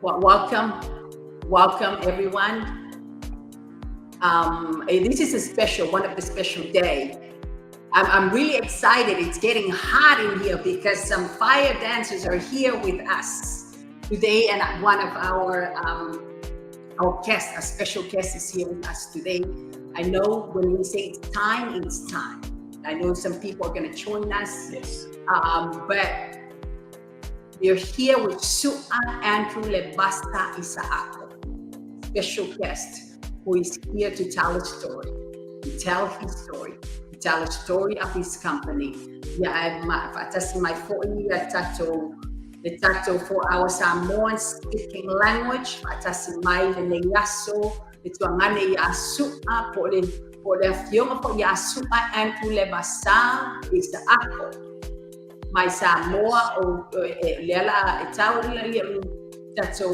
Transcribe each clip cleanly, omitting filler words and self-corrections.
Well, welcome everyone. This is one of the special day. I'm really excited. It's getting hot in here because some fire dancers are here with us today, and one of our guests, a special guest, is here with us today. I know when we say it's time, it's time. I know some people are going to join us. Yes. But we're here with A Andrew Levasa Isaako, special guest who is here to tell a story, to tell his story, to tell a story of his company. Yeah, that's my 4-year tattoo. The tattoo for our Samoan speaking language. That's my yaso. It's wangane yasu for the fiona for yasu Andrew Levasa Isaako. My Samoa o lela itauri tato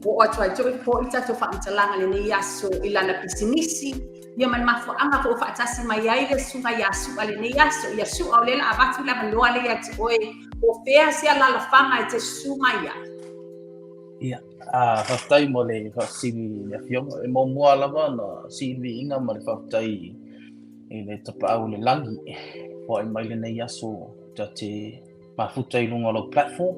o atu ai toi po tato fa mtalanga le yaso ilana pisinisi ia man mafo anga ko fa tasi mai ai le sunga yaso ale ne yaso o lela abatu la manoa le ati oi o fea se ala la fanga te sumaya ia fa tai mo le fa sivi le fiong e mo mo ala na sivi inga mo le fa tai e le tapa au le langi o mai le ne yaso te mafuta i lunga lo platform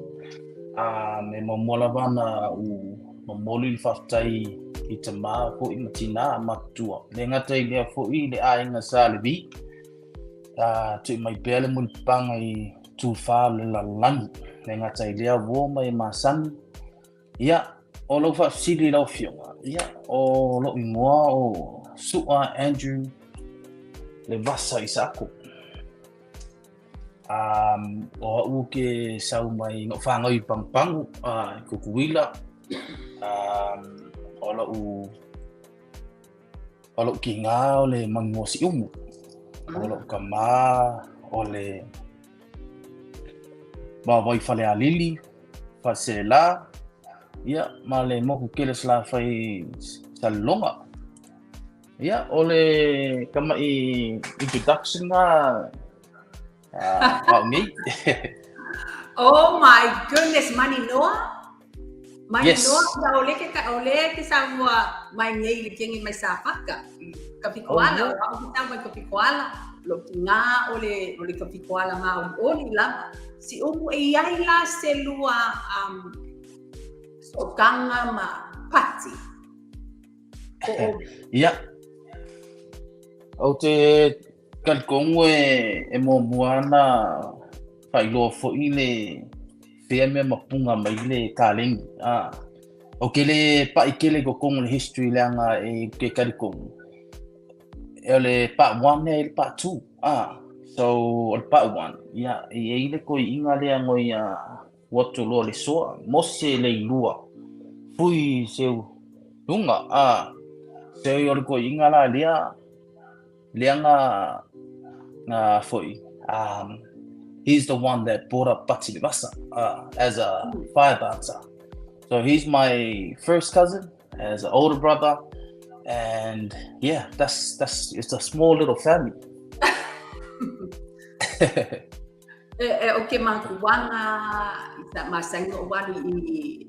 me momola bana u momoli fatai i te maa ko i matina matua le ngata i lea fo i le ainga sa le vi tu mai pele mul panga i tu fa le la langi le ngata i lea wo mai masan ia o lo fa sili lo fionga ia o lo i moa o A Andrew Levasa Isaako o ke sau mai no fanga i pangpangu ko kuila o lo kinga o le mangosi umu o lo kama o le ba vai fale alili fa se la ia ma le mo ke le sla fai salonga ia o le kama i introduction na me. Oh my goodness, Maninoa? Yes. Ole ke Samoa mai ngai le kengi mai sapaka. Kapikoala, o kita mai kapikoala. Lo tinga ole kapikoala ma oli la. Si umu e ai la selua so kanga ma pati. Ia. O te kalkongo e mo muana fai lo fo ile fea me mapunga mai le kalengi o kele pa ikele ko kong le history langa e ke kalkongo e le pa 1 e le pa 2 so o pa 1 ia e ile ko inga le ngo ia watu lo le so mose le lua fui se lunga se o ko inga la leanga foi he's the one that brought up Pati Levasa as a fire dancer. So he's my first cousin as an older brother, and yeah, that's it's a small little family. Okay, makuanga ita masango wali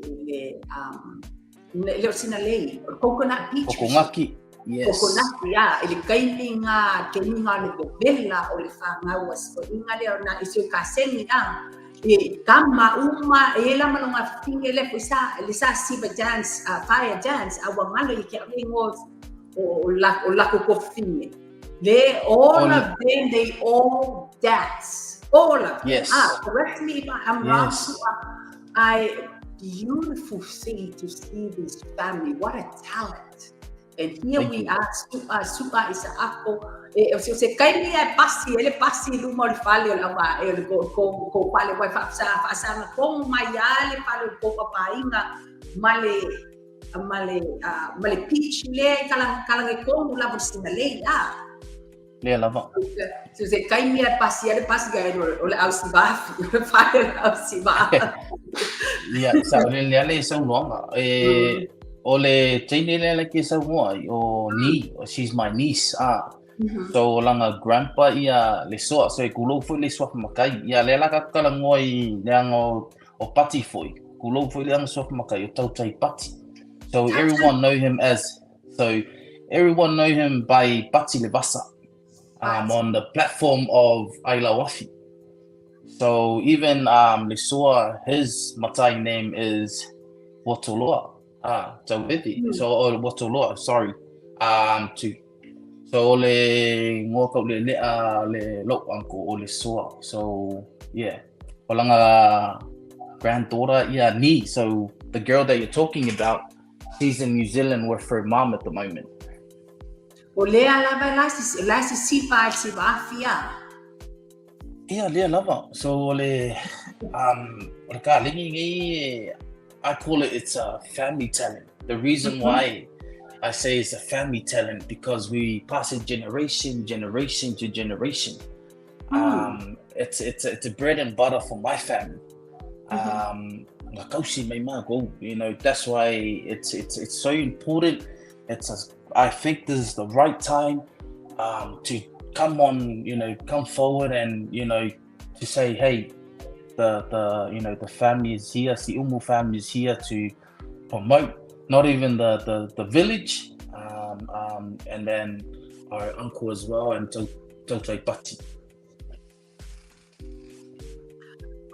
le sinalei coconut beach. Kokongaki. Yes. Coconut ya ele kailinga keninga le bella o le fanga was o inga le na isu kaseni e kama uma ela malonga fingele fusa le sa siba dance fire dance awangalo ikialingo o la kokofine they all of them they all dance all of them. Yes. Correct me if I'm wrong. I beautiful thing to see this family. What a talent. And here we are, Supa Isaako. Se kaini e pasi, ele pasi luma le fale la wa ele ko pale wa fa na ko maiale pale ko papainga male peach le kala ko la bosina le lava. So se kaini e pasi, ele pasi ga ole ausibaf, ole fale ausibaf. Yeah, sa le so longa. Ole teinele le ke Samoa o ni, she's my niece. So langa grandpa ia le so e kulo fu le so makai ia le la ka kala ngoi leango o pati foi kulo fo le sof maka yo tau tai pati. So everyone know him by Pati Levasa on the platform of Ailao Afi. So even Lisua, his Matai name is Pouotoa. So Pouotoa, sorry. So le ngoko le lo uncle o Lisua. So yeah. Walanga granddaughter, ni. So the girl that you're talking about, she's in New Zealand with her mom at the moment. Yeah, Lea lava. So I call it's a family talent. The reason why I say it's a family talent because we pass it generation to generation. It's a bread and butter for my family. You know, that's why it's so important. I think this is the right time to come forward and to say, hey, the family is here, the Umu family is here to promote not even the village, and then our uncle as well, and Tautai Pati.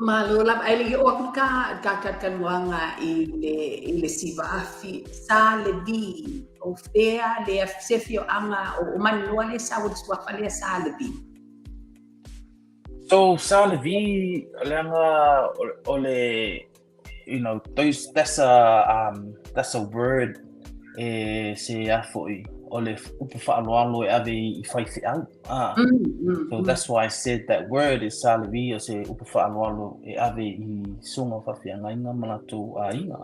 Malulap ay o ako kanwanga ile siva afi sa levi o fea le sefio anga o manua le sa wale sa levi. So sa levi langa ole that's a word se afoi ole upufa aloalo ave ifai out. So that's why I said that word is salavi o se upufa aloalo ave I sunga fafianga inga malatu inga.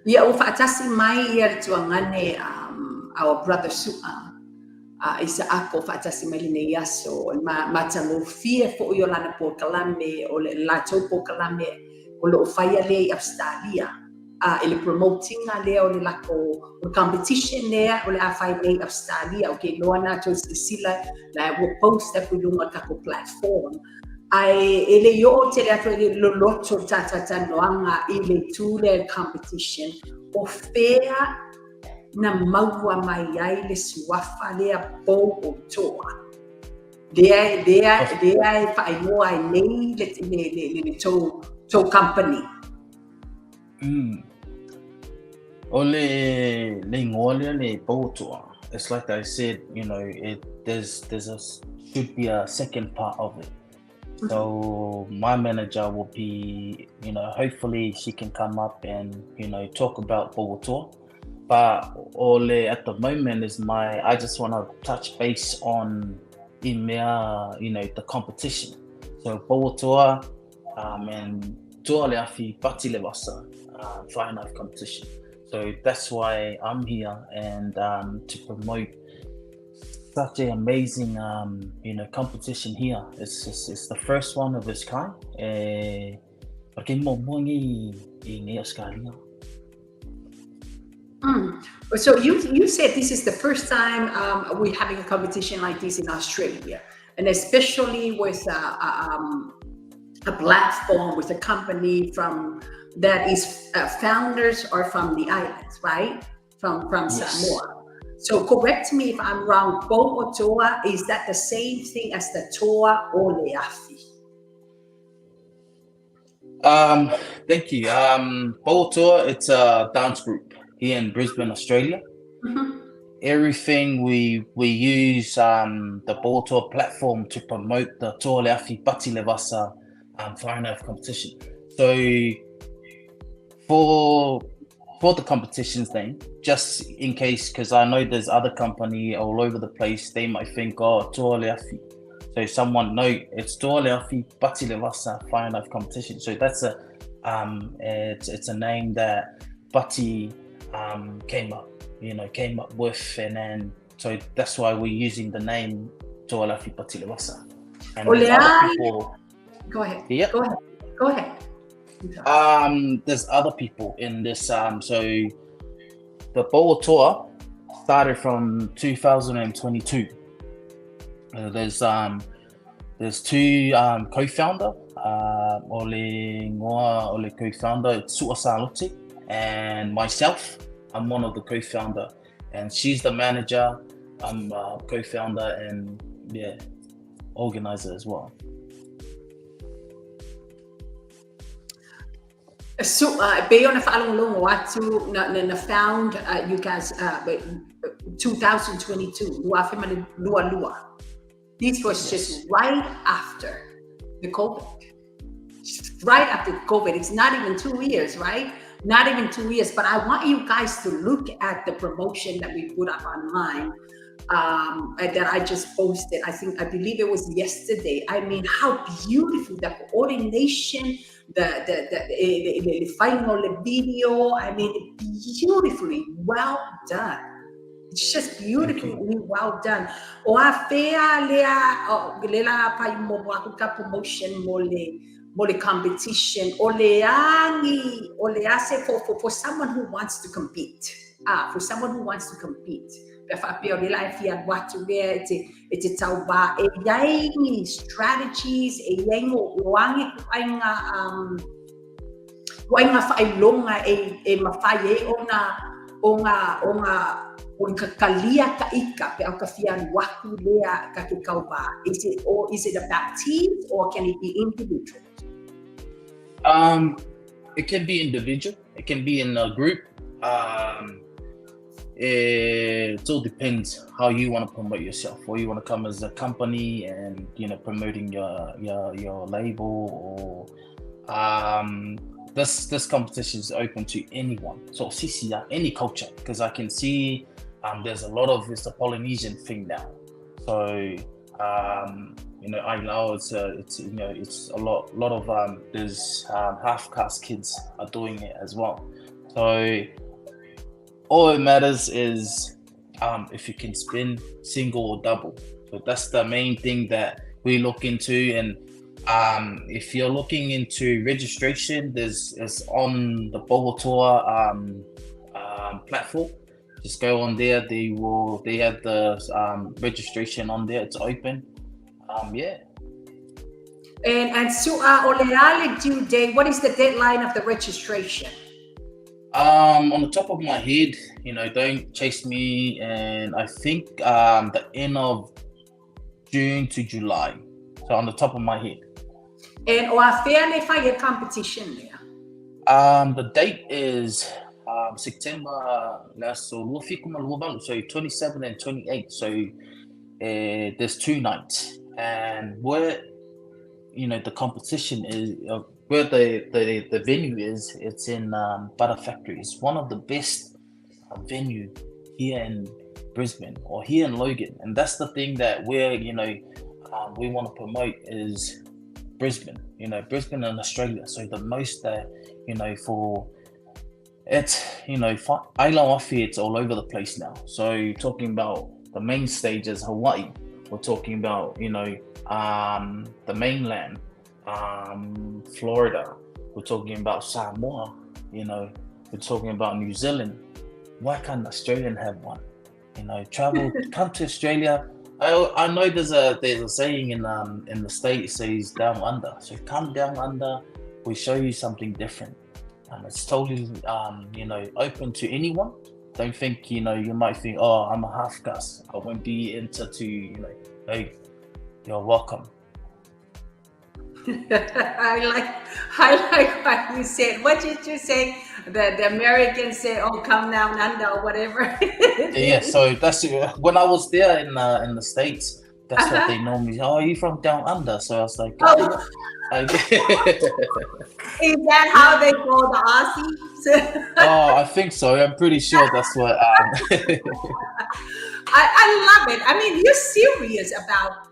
Ya ufatasi mai yer tuangane our brother Isaako fatasi mai le yaso matalo fie fo yo lana po kalame o le lato po kalame o lo faya le Australia. Ele promoting leo le lako o competition there o le afai le Australia okay no ana to sila la wo post that we do ngaka platform ai ele yo te ato lo loto tata noanga ile tule competition o fea na maua mai ai le suafa le Pouotoa they fa no ai nei le to company. Ole le ngole le Pouotoa. It's like I said, there's should be a second part of it. So my manager will be, hopefully she can come up and talk about Pouotoa. But Ole at the moment I just want to touch base on the competition. So Pouotoa and Ailao Afi Pati Levasa fly knife competition. So that's why I'm here and to promote such an amazing competition here. It's the first one of its kind. So you said this is the first time we're having a competition like this in Australia, and especially with a platform with a company from that is founders are from the islands, right? From yes. Samoa. So correct me if I'm wrong. Pouotoa, is that the same thing as the Toa or the Afi? Thank you. Pouotoa, it's a dance group here in Brisbane, Australia. Everything we use the Pouotoa platform to promote the Ailao Afi Pati Levasa fly knife competition. So for the competition's name, just in case, because I know there's other company all over the place, they might think, Ailao Afi. So someone know it's Ailao Afi Pati Levasa fly knife competition. So that's it's a name that Pati came up with, and then so that's why we're using the name Ailao Afi Pati Levasa. And other people. Go ahead. Yeah. Go ahead. There's other people in this. So the Pouotoa started from 2022. There's two co-founder. Ole co-founder, it's Suasalote, and myself, I'm one of the co-founder, and she's the manager, I'm co-founder and organizer as well. So, based on the following watu na found you guys 2022. Lua. This was just right after the COVID. Right after COVID. It's not even 2 years, right? Not even 2 years. But I want you guys to look at the promotion that we put up online. That I just posted. I believe it was yesterday. I mean, how beautiful the coordination, the final video. I mean, beautifully well done. It's just beautifully well done. O a fea lea pa mo ka promotion mole competition o ase for someone who wants to compete. For someone who wants to compete. It's about strategies, is it about teams or can it be individual? It can be individual, it can be in a group. It all depends how you want to promote yourself, or you want to come as a company and promoting your label, or this competition is open to anyone, so CCR, any culture, because I can see there's a lot of, it's a Polynesian thing now, so Ailao, it's a lot of there's half caste kids are doing it as well, so all it matters is if you can spin single or double. So that's the main thing that we look into. And if you're looking into registration, it's on the Pouotoa platform. Just go on there. They have the registration on there. It's open. And so Oleale due date. What is the deadline of the registration? On the top of my head, don't chase me, and I think the end of June to July. So on the top of my head. And or fairly fire competition there. The date is September so 27 and 28. So there's 2 nights, and where the competition is. Where the venue is, it's in Butter Factory. It's one of the best venue here in Brisbane or here in Logan, and that's the thing that we want to promote is Brisbane. Brisbane and Australia. So the most that for it's Ailao Afi, it's all over the place now. So talking about the main stage is Hawaii. We're talking about the mainland. Florida, we're talking about Samoa, we're talking about New Zealand. Why can't Australian have one? Travel, come to Australia. I know there's a saying in the States, says down under. So come down under, we show you something different. It's totally open to anyone. Don't think you might think, oh, I'm a half caste, I won't be into hey, you're welcome. I like what you said. What did you say? The Americans say, "Oh, come down under," or whatever. Yeah. So that's when I was there in the States. That's what they normally. Oh, are you from down under? So I was like, oh. Is that how they call the Aussies? Oh, I think so. I'm pretty sure that's what. I love it. I mean, you're serious about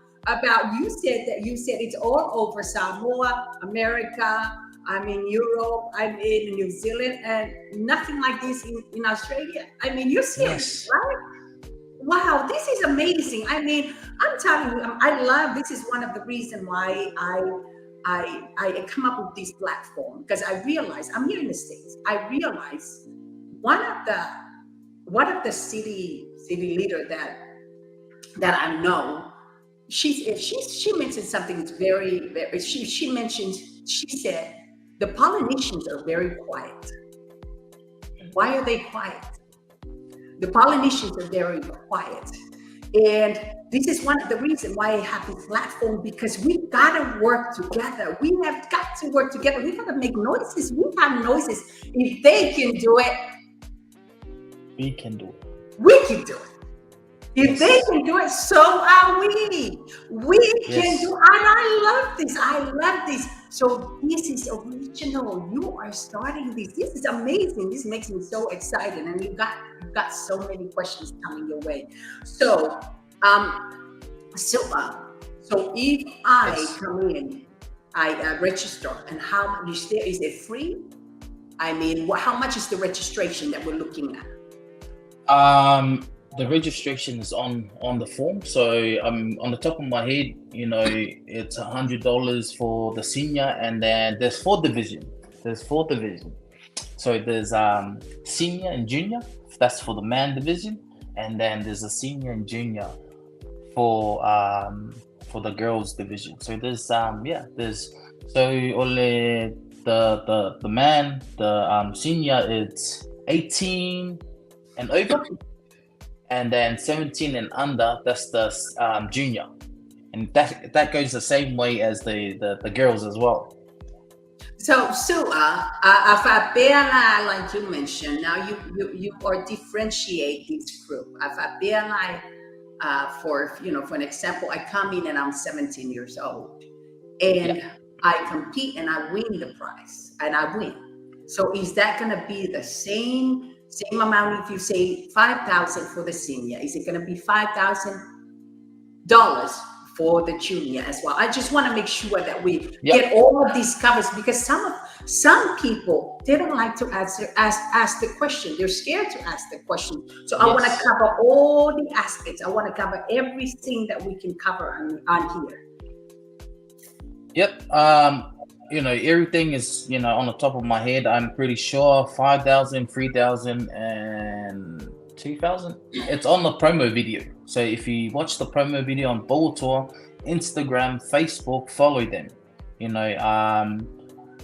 you said it's all over Samoa, America, Europe, New Zealand, and nothing like this in Australia. You're serious, right? Wow, this is amazing. I'm telling you, I love, this is one of the reasons why I come up with this platform, because I realize I'm here in the States. I realize one of the city leader that I know, she mentioned something that's very she said the Polynesians are very quiet. Why are they quiet? The Polynesians are very quiet. And this is one of the reasons why I have this platform, because we gotta work together. We have got to work together. We gotta make noises. We have noises. If they can do it, we can do it. We can do it. If they can do it, so are we. We can do it. And I love this. I love this. So this is original. You are starting this. This is amazing. This makes me so excited. And you've got so many questions coming your way. So, so if I come in, I register, and how much is it free? I mean, how much is the registration that we're looking at? The registration is on the form. So on the top of my head, it's $100 for the senior, and then there's four divisions. So there's senior and junior. That's for the man division, and then there's a senior and junior for the girls division. So there's so only the man, the senior, it's 18 and over. And then 17 and under, that's the junior, and that goes the same way as the girls as well. So like you mentioned, now you are differentiate this group. For an example, I come in and I'm 17 years old, and I compete and I win the prize, and I win. So is that going to be the same amount if you say $5,000 for the senior? Is it going to be $5,000 for the junior as well? I just want to make sure that we get all of these covers, because some people, they don't like to ask the question. They're scared to ask the question. So I want to cover all the aspects. I want to cover everything that we can cover on here. Yep. Everything is, on the top of my head. I'm pretty sure 5,000, 3,000, and 2,000. It's on the promo video. So if you watch the promo video on Pouotoa, Instagram, Facebook, follow them.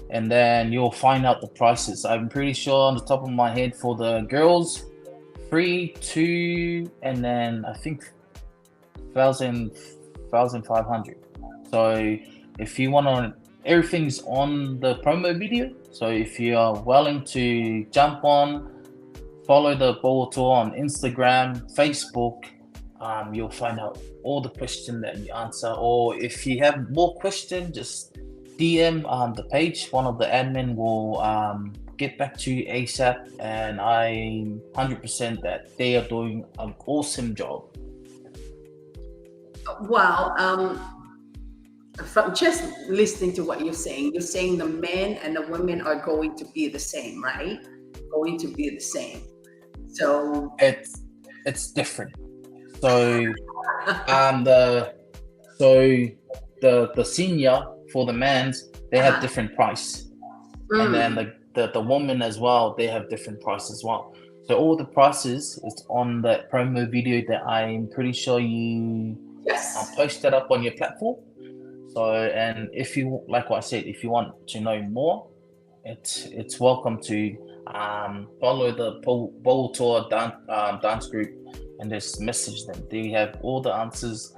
And then you'll find out the prices. I'm pretty sure on the top of my head for the girls, 3, 2, and then I think 1,500. So if you want to. Everything's on the promo video. So if you are willing to jump on, follow the Pouotoa on Instagram, Facebook, you'll find out all the questions that you answer. Or if you have more questions, just DM the page. One of the admin will get back to you ASAP, and I'm 100% that they are doing an awesome job. Wow. From just listening to what you're saying the men and the women are going to be the same, right? Going to be the same. So it's different. So the senior for the men's, they have different price, and then the woman as well, they have different price as well. So all the prices is on the promo video that I'm pretty sure you posted up on your platform. So, and if you, like what I said, if you want to know more, it's welcome to follow the Pouotoa dance group and just message them. They have all the answers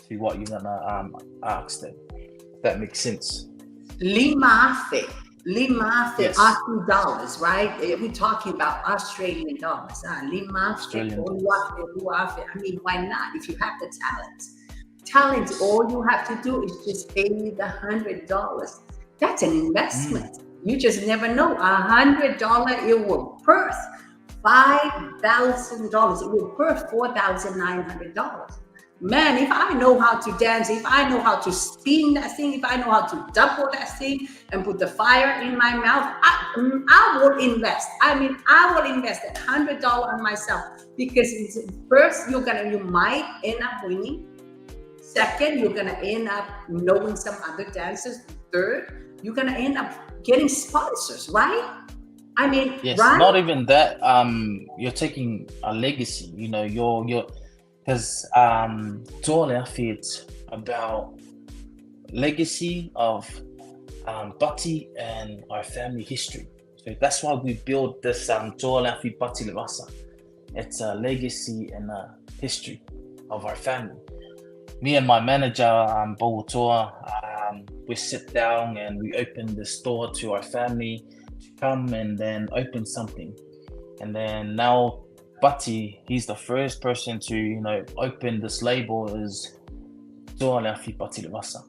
to what you're gonna ask them. If that makes sense. Limafe, Aussie dollars, right? We're talking about Australian dollars. Limafe, I mean, why not? If you have the talent, all you have to do is just pay me the $100. That's an investment. You just never know. $100, it will birth $5,000. It will birth $4,900. Man, if I know how to dance, if I know how to spin that thing, if I know how to double that thing and put the fire in my mouth, I will invest. I will invest that $100 on myself, because first you might end up winning. Second, you're gonna end up knowing some other dancers. Third, you're gonna end up getting sponsors, right? Yes, right? Not even that. You're taking a legacy. You're because Ailao Afi, it's about legacy of Pati and our family history. So that's why we built this Ailao Afi Pati Levasa. It's a legacy and a history of our family. Me and my manager, Pouotoa, we sit down and we open this door to our family to come and then open something. And then now Pati, he's the first person to, open this label as Ailao Afi Pati Levasa.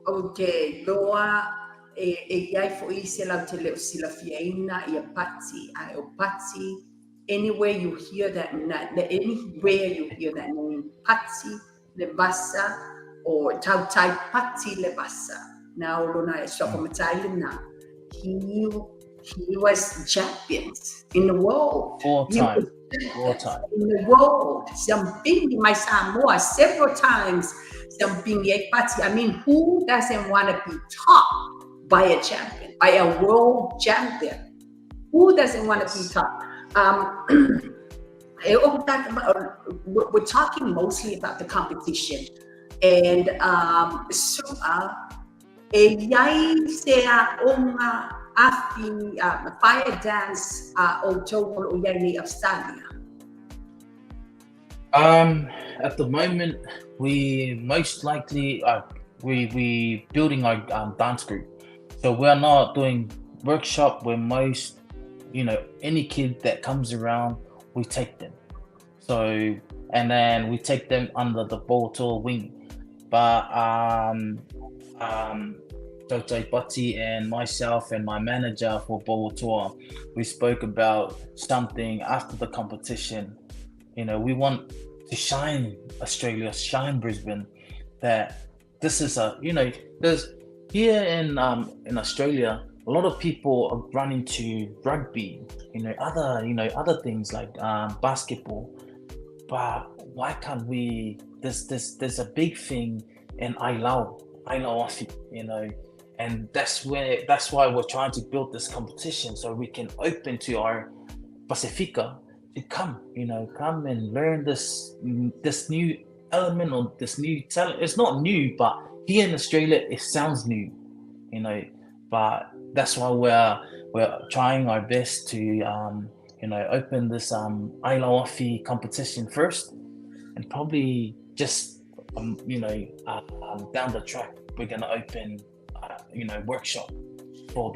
Okay, doa iai fo'i se lau te leo sila fiaina ia Pati, ai o Pati. Anywhere you hear that, anywhere you hear that name, Pati Levasa or Tautai Pati Levasa. Now, Luna is from Thailand. He was champions in the world. All time. In the world. Something my Samoa several times. Something Pati. I mean, who doesn't want to be taught by a champion, by a world champion? Who doesn't want to be taught? We're talking mostly about the competition, and fire dance Australia. At the moment, we most likely we building our dance group, so we're not doing workshop. We're most any kid that comes around, we take them. So, and then we take them under the Pouotoa wing. But Dr. Pati and myself and my manager for Pouotoa, we spoke about something after the competition. We want to shine Australia, shine Brisbane, that this is there's here in Australia, a lot of people are running to rugby, other things like basketball. But why can't we? There's a big thing in Ailao Afi, and that's why we're trying to build this competition so we can open to our Pacifica to come and learn this new element or this new talent. It's not new, but here in Australia it sounds new, but that's why we're trying our best to open this Ailao Afi competition first, and probably just down the track we're gonna open workshop for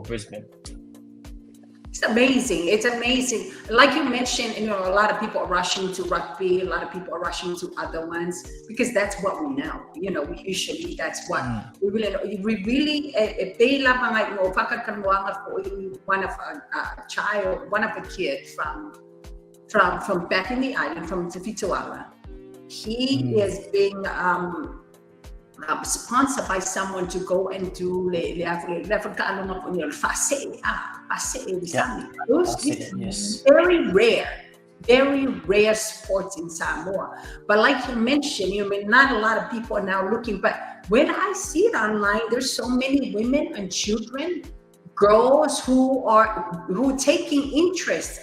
Brisbane. It's amazing. Like you mentioned, a lot of people are rushing to rugby, a lot of people are rushing to other ones because that's what we know. We usually, that's what we really if they love one of a child, one of a kid from back in the island, from Pouotoa. He is being sponsored by someone to go and do very rare sports in Samoa. But like you mentioned, not a lot of people are now looking, but when I see it online, there's so many women and children, girls who are taking interest.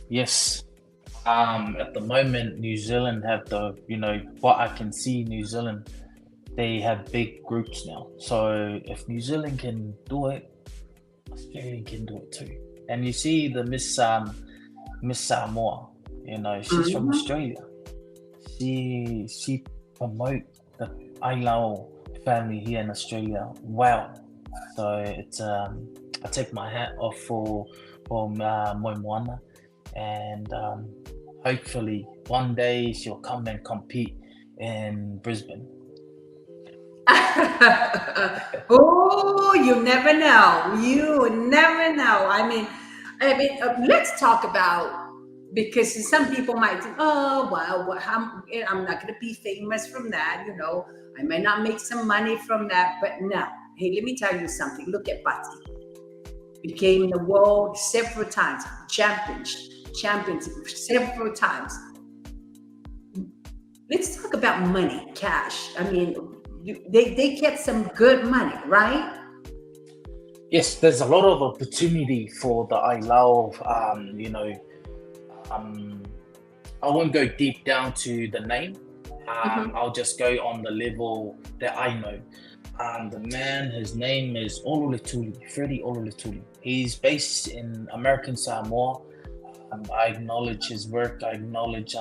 Yes. At the moment, New Zealand have what I can see, New Zealand, they have big groups now. So if New Zealand can do it, Australia can do it too. And you see the Miss Samoa, she's from Australia. She promote the Ailao family here in Australia well. So it's I take my hat off for Moana, and hopefully one day she'll come and compete in Brisbane. Oh, you never know. I mean, let's talk about, because some people might think, oh, well, I'm not going to be famous from that. I might not make some money from that, but no. Hey, let me tell you something. Look at Pati. Became the world several times, champions several times. Let's talk about money, cash. I mean, they get some good money, right? Yes, there's a lot of opportunity for the Ailao. I won't go deep down to the name. I'll just go on the level that I know. The man, his name is Freddie Ololetuli. He's based in American Samoa. I acknowledge his work. I acknowledge,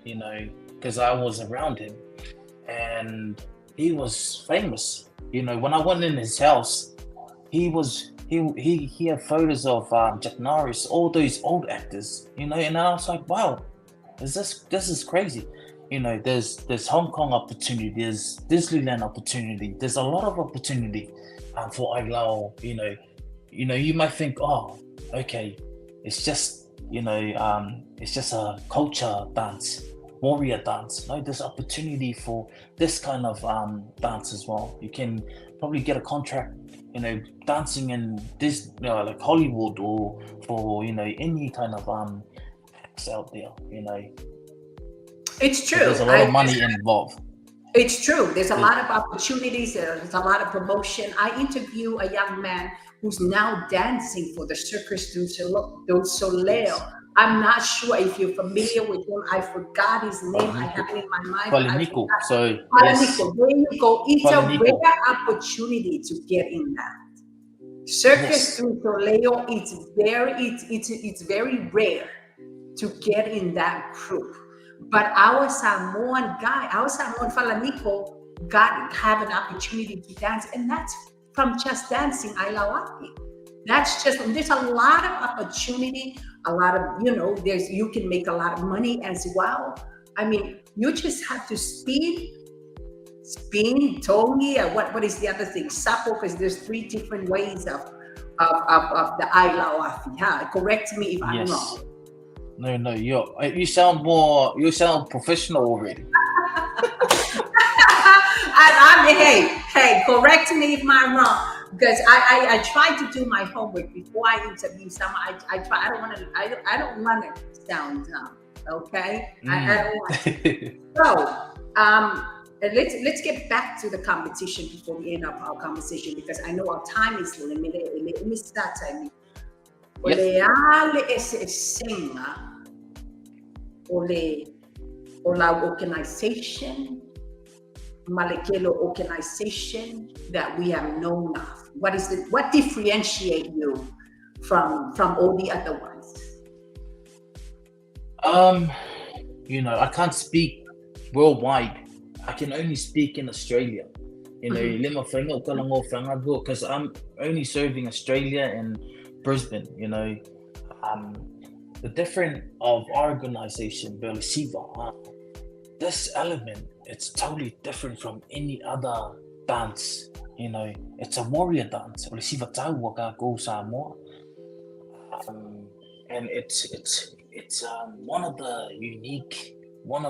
because I was around him, and he was famous. When I went in his house, he had photos of Jack Norris, all those old actors, and I was like, wow, this is crazy. There's Hong Kong opportunity, there's Disneyland opportunity, there's a lot of opportunity for Ailao. You might think, oh, okay, it's just a culture dance, warrior dance. No, there's opportunity for this kind of dance as well. You can probably get a contract, dancing in this, like Hollywood, or for any kind of acts out there. It's true. So there's a lot of money involved. It's true. There's a lot of opportunities. There's a lot of promotion. I interview a young man who's now dancing for the Circus du Soleil. I'm not sure if you're familiar with him. I forgot his name. I have it in my mind. Palinico. So yes. There you go. It's a rare opportunity to get in that. Circus du Soleil. It's very rare to get in that group. But our Samoan Falanico have an opportunity to dance, and that's from just dancing Ailao Afi. There's a lot of opportunity, a lot of, you can make a lot of money as well. I mean, you just have to spin, tongi, what is the other thing? Sapo, because there's 3 different ways of the Ailao Afi. Huh? Correct me if I'm wrong. No, you sound professional already. Hey, correct me if I'm wrong, because I try to do my homework before I interview someone. I try. I don't want to sound dumb. Okay, I don't want to. So let's get back to the competition before we end up our conversation, because I know our time is limited. Let me start timing. Oleale esenga o la organization, Malekelo organization that we have known of. What differentiate you from all the other ones? I can't speak worldwide. I can only speak in Australia. Because I'm only serving Australia and Brisbane. The difference of our organization, Belisiva, this element, it's totally different from any other dance. It's a warrior dance. Belisiva Tauwaka go Samoa, and it's one of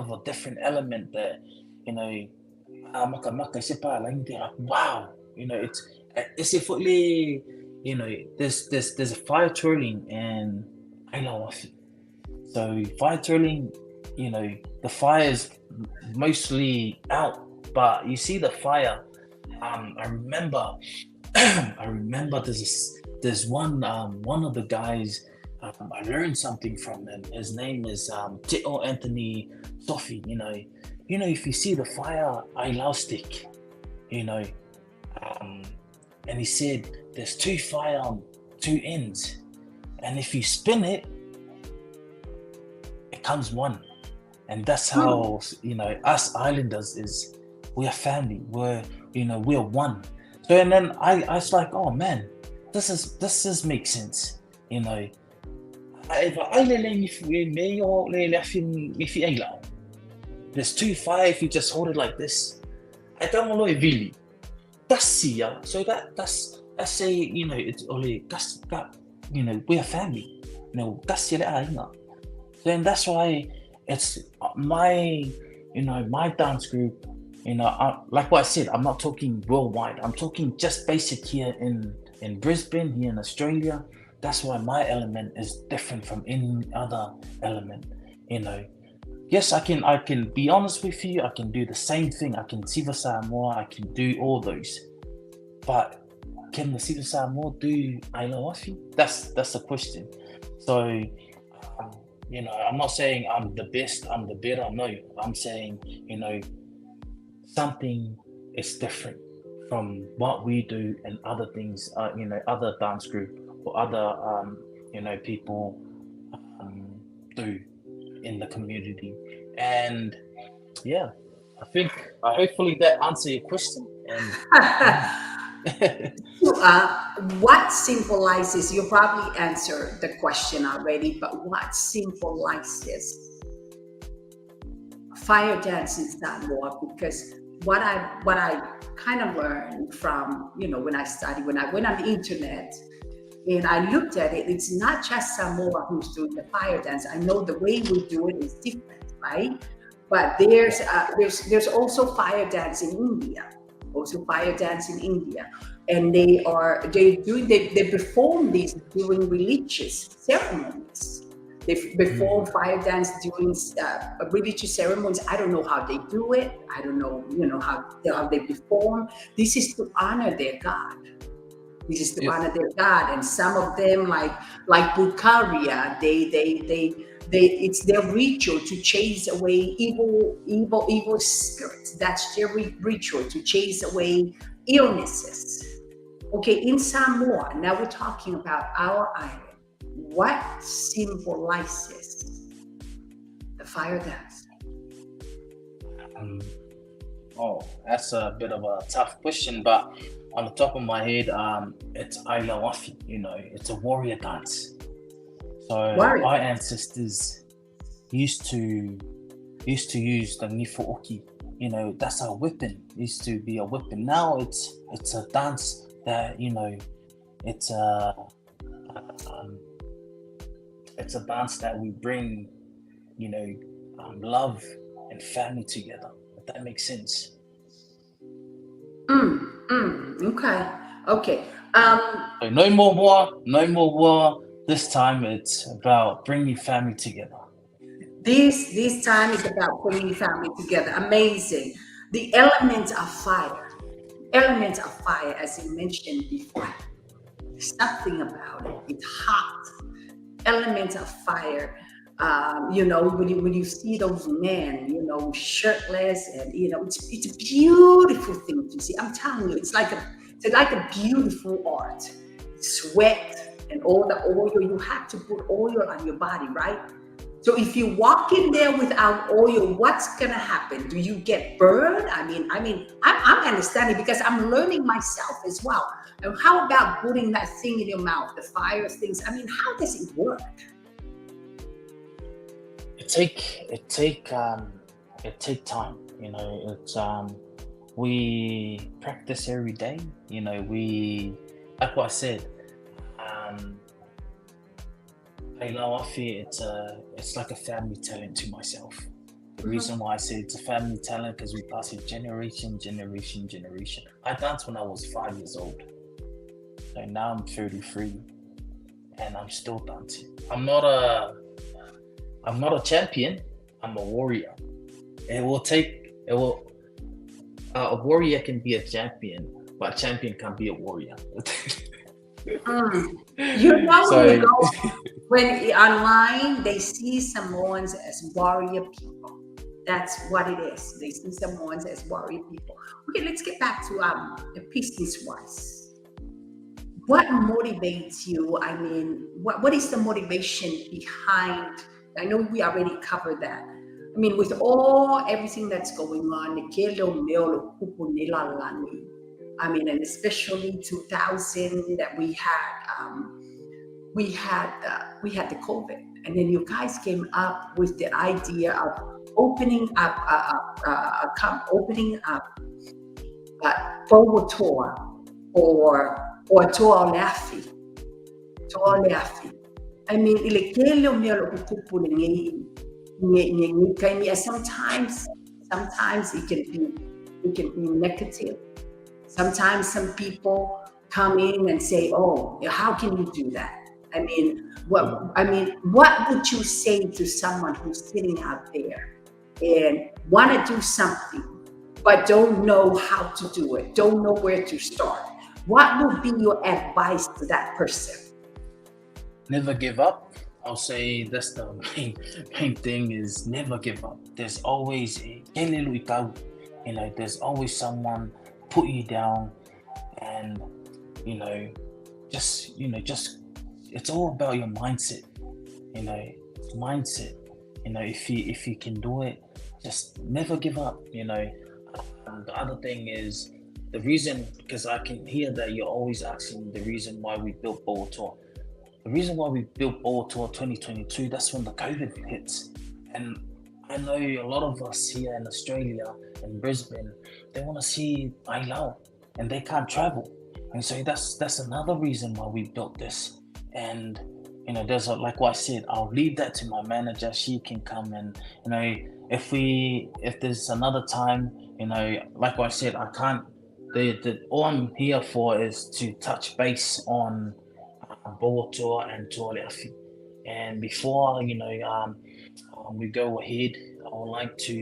the different element that wow, it's there's a fire twirling and Ailao Afi. So fire twirling, the fire is mostly out, but you see the fire. I remember there's one of the guys. I learned something from him. His name is Tito Anthony Sophie. If you see the fire Ailao stick, and he said there's 2 fire on 2 ends, and if you spin it, it comes 1, and that's how us islanders we are family. We're one. So and then I was like, oh man, this makes sense. There's 2 fire if you just hold it like this. I don't know really. So that's say it's only we are family. Then that's why it's my dance group. Like what I said, I'm not talking worldwide. I'm talking just basic here in Brisbane, here in Australia. That's why my element is different from any other element. Yes, I can be honest with you. I can do the same thing. I can Siva Samoa. I can do all those. But can the Cedar Samoa do Ailao Afi? That's the question. So, I'm not saying I'm the best, I'm the better. No, I'm saying, something is different from what we do and other things, other dance group or other, people do in the community. And yeah, hopefully that answer your question. And What symbolizes, you probably answered the question already, but what symbolizes fire dance in Samoa? Because what I kind of learned from, when I went on the internet and I looked at it, it's not just Samoa who's doing the fire dance. I know the way we do it is different, right? But there's also fire dance in India. And they perform these during religious ceremonies. They perform fire dance during religious ceremonies. I don't know how they do it. I don't know, how they perform. This is to honor their God. Honor their God. And some of them, like Bukaria, it's their ritual to chase away evil spirits. That's their ritual, to chase away illnesses. Okay, in Samoa, now we're talking about our island. What symbolizes the fire dance? That's a bit of a tough question, but on the top of my head, it's Ailao Afi. It's a warrior dance. So our ancestors used to use the nifu oki. That's our weapon. It used to be a weapon. Now it's a dance that it's a dance that we bring love and family together. If that makes sense. Okay. So no more war. This time it's about bringing family together. This time is about bringing family together. Amazing. The elements of fire, as you mentioned before. There's something about it. It's hot. Elements of fire. When you see those men, shirtless, and it's a beautiful thing to see. I'm telling you, it's like a beautiful art. Sweat and all the oil. You have to put oil on your body, right? So if you walk in there without oil, what's gonna happen? Do you get burned? I'm understanding because I'm learning myself as well. And how about putting that thing in your mouth, the fire things? How does it work? It take time. We practice every day. Like what I said. Ailao Afi, it's like a family talent to myself. The reason why I say it's a family talent because we pass it generation. I danced when I was 5 years old. So now I'm 33 and I'm still dancing. I'm not a champion, I'm a warrior. A warrior can be a champion, but a champion can't be a warrior. When online they see Samoans as warrior people. That's what it is. They see Samoans as warrior people. Okay, let's get back to the business-wise. What motivates you? What is the motivation behind? I know we already covered that. With everything that's going on, and especially 2000 that we had the COVID, and then you guys came up with the idea of opening up Pouotoa or Ailao Afi. Sometimes it can be negative. Sometimes some people come in and say, "Oh, how can you do that?" What would you say to someone who's sitting out there and want to do something, but don't know how to do it, don't know where to start? What would be your advice to that person? Never give up. I'll say that's the main thing is never give up. There's always there's always someone put you down, and just it's all about your mindset. Mindset. If you can do it, just never give up. The other thing is the reason, because I can hear that you're always asking the reason why we built Pouotoa. The reason why we built Pouotoa 2022, that's when the COVID hits. And I know a lot of us here in Australia, in Brisbane, they want to see Ailao, and they can't travel. And so that's another reason why we built this. And there's like what I said, I'll leave that to my manager. She can come and if there's another time, like what I said, I can't. All I'm here for is to touch base on Pouotoa and Tuole Afi. And before we go ahead, I would like to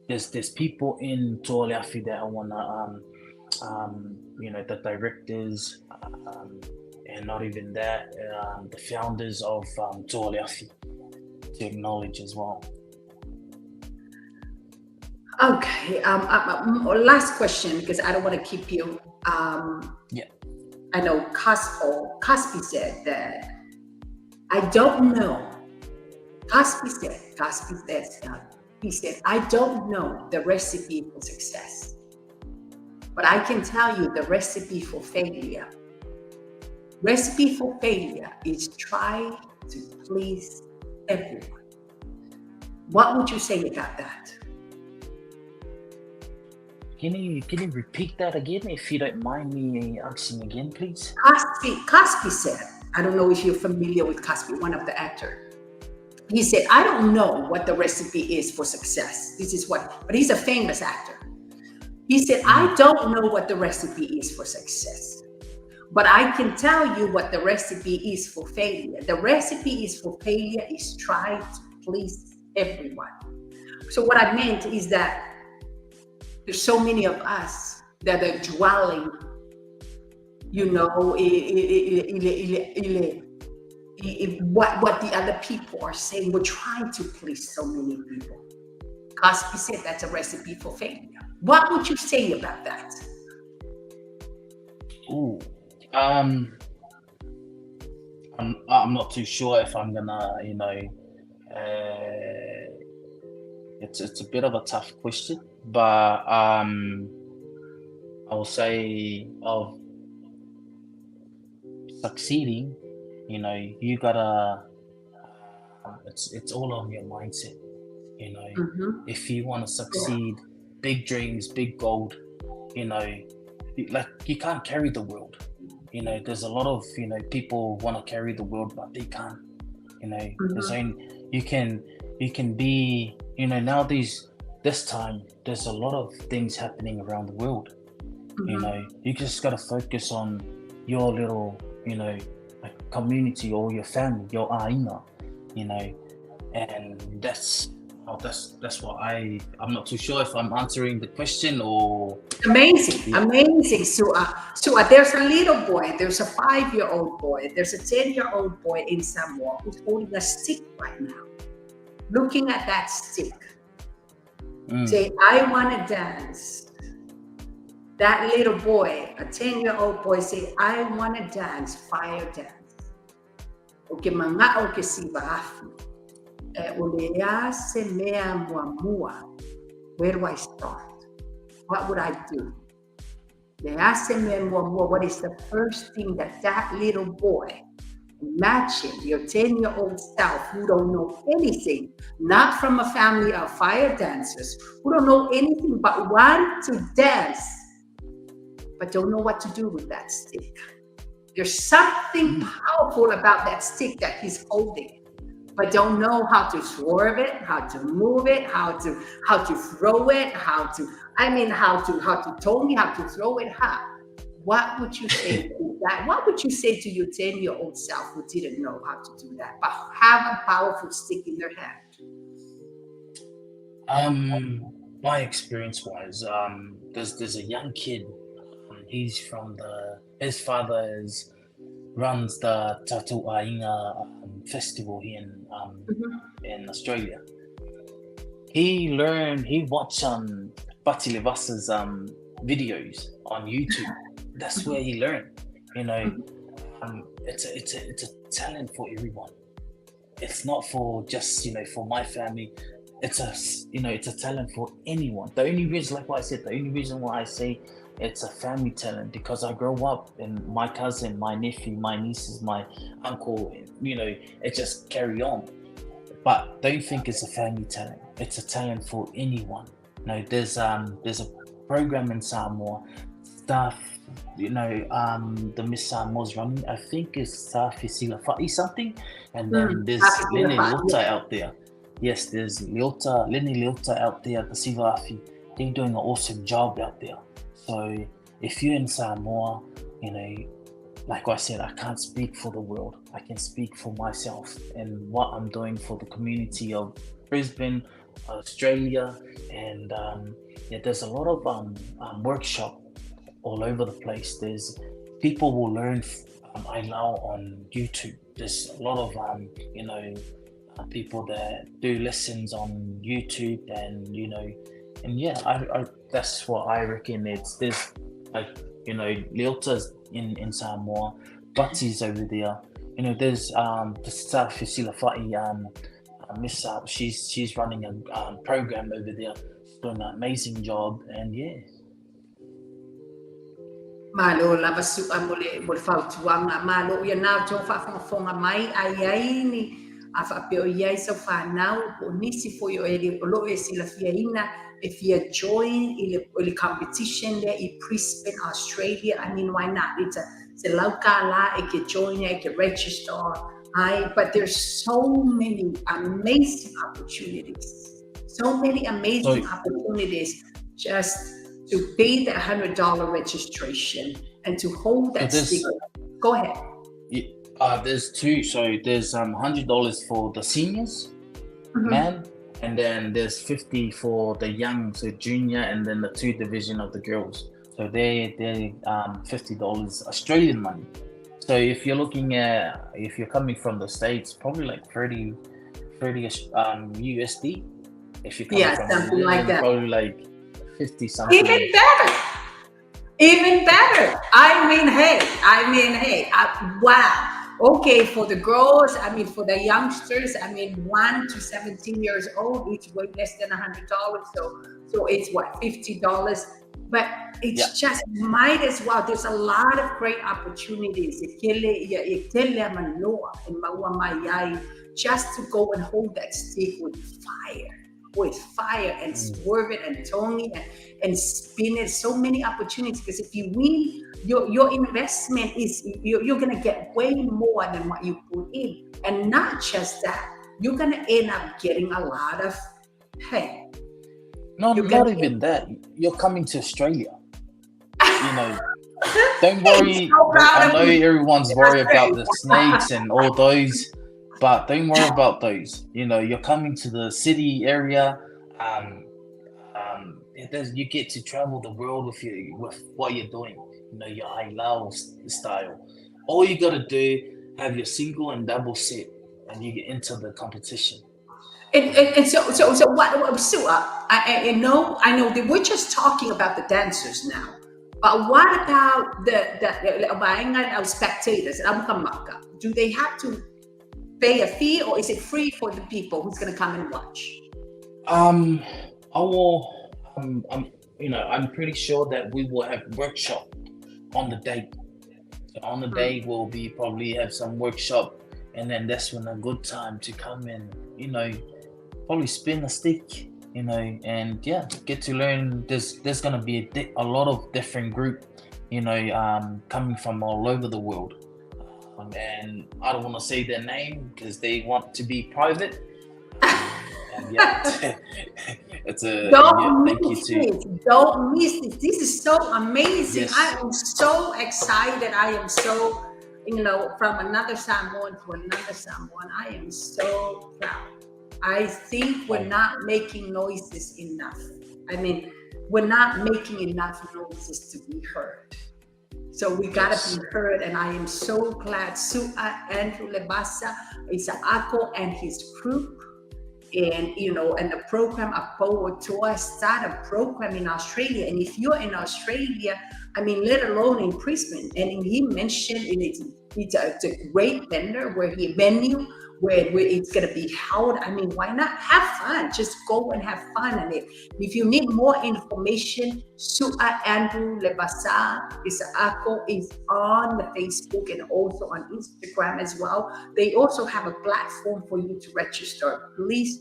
there's people in Tuole Afi that I wanna the directors, and not even that, the founders of Tuole Afi to acknowledge as well. Okay. Last question, because I don't want to keep you. Yeah. I know Cosby said that I don't know. Cosby said, he said, I don't know the recipe for success, but I can tell you the recipe for failure. Recipe for failure is try to please everyone. What would you say about that? Can you repeat that again, if you don't mind me asking again, please? Cosby said, I don't know if you're familiar with Cosby, one of the actors. He said, I don't know what the recipe is for success. But he's a famous actor. He said, I don't know what the recipe is for success, but I can tell you what the recipe is for failure. The recipe is for failure is try to please everyone. So what I meant is that there's so many of us that are dwelling, what the other people are saying. We're trying to please so many people. Cosby said that's a recipe for failure. What would you say about that? Ooh, I'm not too sure if I'm gonna, it's a bit of a tough question, but I will say of succeeding, you gotta. It's all on your mindset. If you want to succeed, big dreams, big gold. Like you can't carry the world. There's a lot of people want to carry the world, but they can't. There's only you can be. Now this time there's a lot of things happening around the world. You just gotta focus on your little like community or your family, your aina. And that's what I'm not too sure if I'm answering the question or. Amazing. So there's a little boy, there's a 5-year-old boy, there's a 10-year-old boy in Samoa who's holding a stick right now, looking at that stick, say, I want to dance. That little boy, a 10-year-old boy, say, I want to dance fire dance. Okay, mga o ke siba afi. Where do I start? What would I do? What is the first thing that little boy, imagine your 10-year-old self who don't know anything, not from a family of fire dancers, who don't know anything but want to dance, but don't know what to do with that stick. There's something powerful about that stick that he's holding, but don't know how to swerve it, how to move it, how to throw it, how to throw it. What would you say to that? What would you say to your 10-year-old self who didn't know how to do that, but have a powerful stick in their hand? My experience was there's a young kid He's from his father runs the Tatuainga festival here in Australia. He watched Pati Levasa's videos on YouTube. That's where he learned. It's a talent for everyone. It's not for just for my family. It's a talent for anyone. The only reason, like what I said, the only reason why I say it's a family talent, because I grew up and my cousin, my nephew, my nieces, my uncle, it just carry on. But don't think it's a family talent. It's a talent for anyone. There's a program in Samoa, staff, the Miss Samoa's running. I think it's staff Isilafa'i something, and then there's Lene Leota out there. Yes, there's Lene Leota out there, the Siva Afi. They're doing an awesome job out there. So if you're in Samoa, like I said, I can't speak for the world. I can speak for myself and what I'm doing for the community of Brisbane, Australia, and there's a lot of workshop all over the place. There's people will learn Ailao on YouTube. There's a lot of people that do lessons on YouTube, and I that's what I reckon. There's Leota's in Samoa, Butsy's over there. There's the staff Isilafa'i Miss she's running a program over there. She's doing an amazing job, and Malo lava su'a mole fautuanga malo ia nau tō whawhonga mai ai ni a whapeo iai sau whanau o nisi fo yo e o loe sila fiaina if you join the competition there in Brisbane, Australia. I mean, why not? It's a local law. You can join it, you can register. But there's so many amazing opportunities. Opportunities just to pay the $100 registration and to hold that sticker. Go ahead. There's two. So there's $100 for the seniors, man. And then there's 50 for the young, so junior, and then the 2 division of the girls. So they're $50 Australian money. So if you're coming from the States, probably like 30 USD. If you're coming from something like that. Probably like 50 something. Even better. I mean, hey, wow. Okay, for the girls, for the youngsters, 1 to 17 years old, it's way less than $100. So it's what, $50? But it's just might as well. There's a lot of great opportunities. Just to go and hold that stick with fire and swerve it and tongue it and spin it. So many opportunities, because if you win, your investment is you're gonna get way more than what you put in. And not just that, you're gonna end up getting a lot of not even that. You're coming to Australia. Don't worry. I know everyone's worried about the snakes and all those, but don't worry about those. You're coming to the city area. You get to travel the world with what you're doing. Your Ailao style. All you gotta do, have your single and double set, and you get into the competition. And so what? So I know that we're just talking about the dancers now, but what about the spectators? Do they have to pay a fee, or is it free for the people who's going to come and watch? I'm pretty sure that we will have workshop on the day. So on the day we'll probably have some workshop, and then that's when a good time to come and probably spin a stick, and get to learn. There's gonna be a lot of different group, coming from all over the world, and I don't want to say their name because they want to be private. And it's a don't miss it. This is so amazing. Yes. I am so excited. I am so from another Samoan to another Samoan. I am so proud. I think we're not making noises enough. We're not making enough noises to be heard. So we gotta Yes. be heard, and I am so glad A Andrew Levasa Isaako and his crew, and and the program of Pouotoa start a program in Australia. And if you're in Australia, I mean, let alone in Brisbane, and he mentioned it's a great venue where it's going to be held. I mean, why not have fun? Just go and have fun. And if you need more information, Sua Andrew Levasa Isaako is on the Facebook and also on Instagram as well. They also have a platform for you to register. Please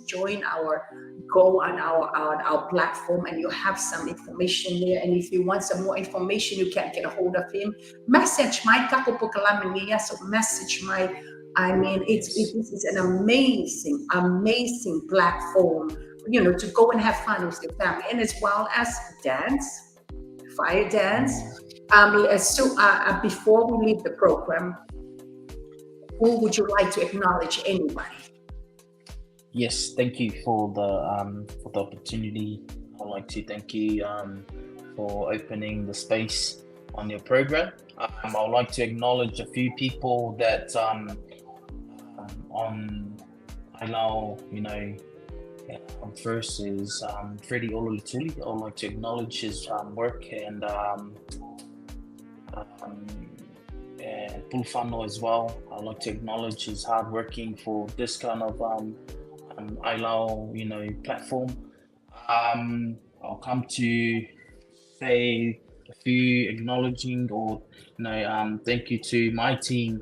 go on our platform, and you'll have some information there. And if you want some more information, you can't get a hold of him, message my Kakopokalamania, so message my. I mean, this is an amazing platform, to go and have fun with your family, and as well as dance, fire dance. Before we leave the program, who would you like to acknowledge? Anybody? Yes, thank you for the opportunity. I'd like to thank you for opening the space on your program. I would like to acknowledge a few people that on Ailao, first is Freddie Ololituli. I would like to acknowledge his work, and Pulfano as well. I'd like to acknowledge his hard working for this kind of Ailao, platform. I'll come to say a few acknowledging or thank you to my team.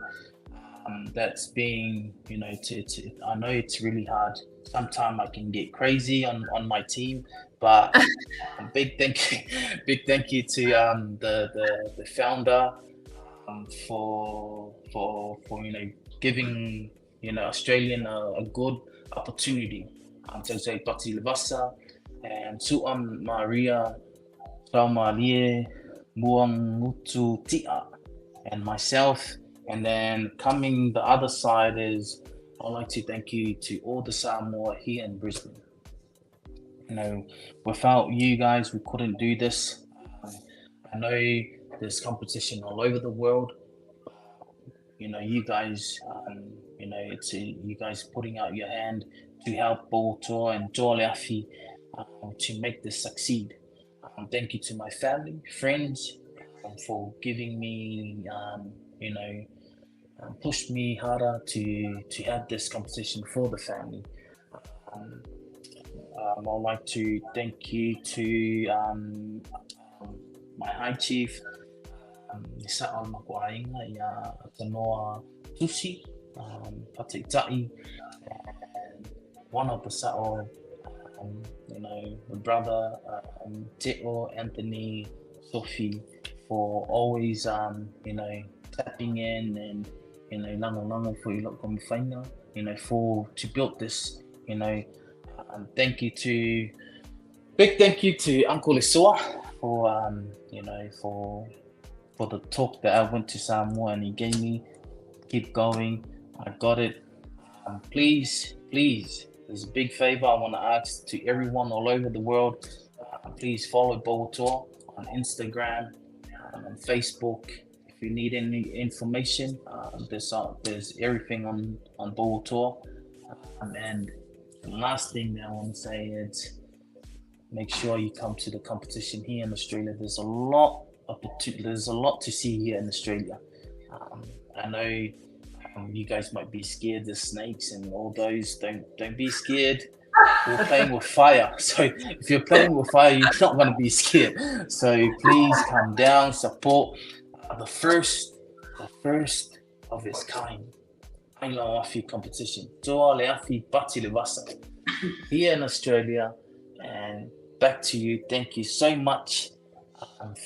That's being, I know it's really hard. Sometimes I can get crazy on my team, but big thank you to the founder for giving Australian a good opportunity. To say Pati Levasa and Suam Maria Raumalie Muang Mutu Tia and myself. And then coming the other side is, I'd like to thank you to all the Samoa here in Brisbane. Without you guys, we couldn't do this. I know there's competition all over the world. You guys, it's you guys putting out your hand to help Pouotoa and Ailao Afi to make this succeed. Thank you to my family, friends, for giving me, pushed me harder to have this competition for the family. I'd like to thank you to my high chief, Isa'o Makuainga, ia Tanoa Tusi, Pateitai, and one of the Sa'o, my brother, Te'o, Anthony, Sophie, for always, tapping in and, lango for you lot komifanga, to build this, big thank you to Uncle Isua for the talk that I went to Samoa and he gave me. Keep going, I got it. Please, there's a big favor I want to ask to everyone all over the world. Please follow Pouotoa on Instagram, on Facebook. If you need any information, there's everything on Pouotoa. And the last thing that I want to say is make sure you come to the competition here in Australia. There's a lot to see here in Australia. I know you guys might be scared of snakes and all those. Don't be scared. We're playing with fire. So if you're playing with fire, you're not going to be scared. So please come down, support the first of its kind Ailao Afi competition. Ailao Afi Pati Levasa here in Australia. And back to you. Thank you so much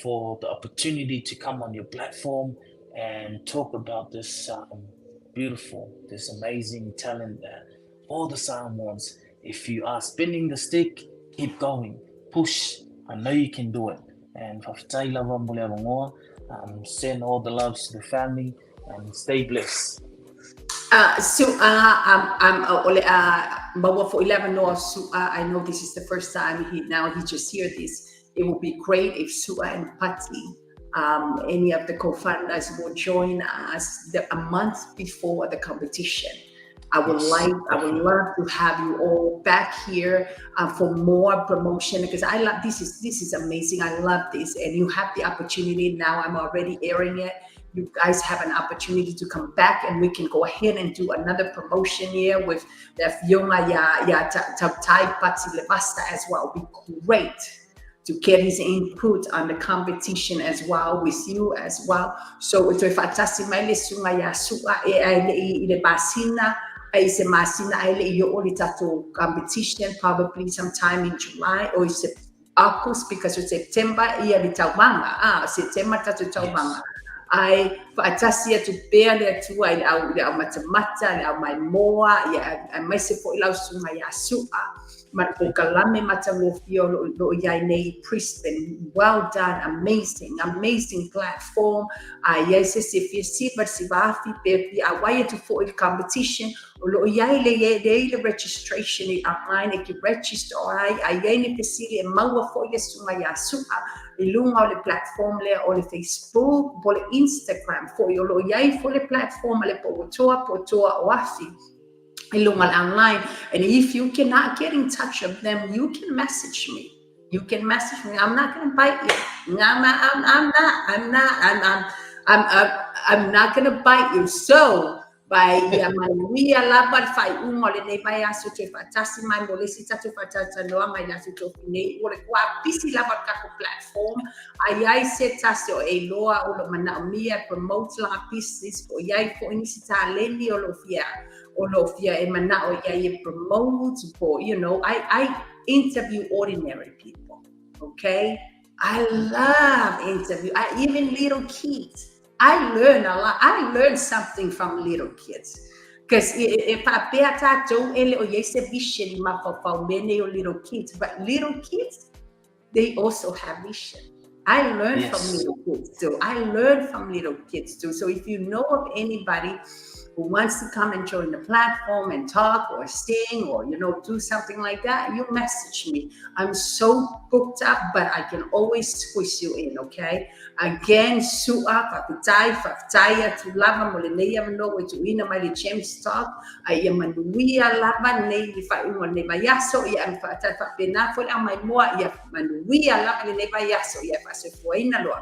for the opportunity to come on your platform and talk about this this amazing talent that all the Samoans, if you are spinning the stick, keep going, push. I know you can do it. And send all the loves to the family and stay blessed. For 11 I know this is the first time he just heard this. It would be great if Sua and Pati any of the co-founders will join us a month before the competition. I would love to have you all back here for more promotion, because I love this is amazing. I love this, and you have the opportunity now. I'm already airing it. You guys have an opportunity to come back, and we can go ahead and do another promotion here with the Fiona Tai Patsi Levasa as well. It'd be great to get his input on the competition as well with you as well. So ito fatasi mai le sunga ya su'a e le basina ai se masina ai le yo o le tato competition probably sometime in July or August, because it's September ia le taumanga September tato taumanga ai fatasi to bear le tu ai au matamata le au mai moa ia mai se fo ila sunga ya su'a. Brisbane, well done, amazing platform. Yes, if you see but Sivafi baby, I want you to for the competition. The registration online, if you register, I gain the facility and maua for you sumaya suha. Ilunga the platform le or the Facebook, or the Instagram for your loyai for the platform le Pouotoa Afi. Online, and if you cannot get in touch with them, you can message me. I'm not going to bite you. I'm not going to bite you. So by Maria Labat Fai Umole Nebaya Sutu Fatasi my Molisita to Fatata Noa my Nasuto Fine or a Pisi Labat platform. I said Tasio a loa or Manamia promotes la pieces or Yai for Inisita Lendi or Olofia Emanao Yai promotes for I interview ordinary people. Okay, I love interview. I even little kids. I learn a lot. I learned something from little kids. Because if I pay attention, vision for many little kids, but little kids, they also have vision. I learned from little kids too. So if you know of anybody who wants to come and join the platform and talk or sing or do something like that, you message me. I'm so booked up, but I can always squeeze you in, okay? Again, su'a fafitaya to lava moleneya no to ina my James talk. I am manuia lava ne fa unwa ne bayaso ya mfata fa penafo la my moa ya manuia lava ne bayaso ya fa se fuina lo.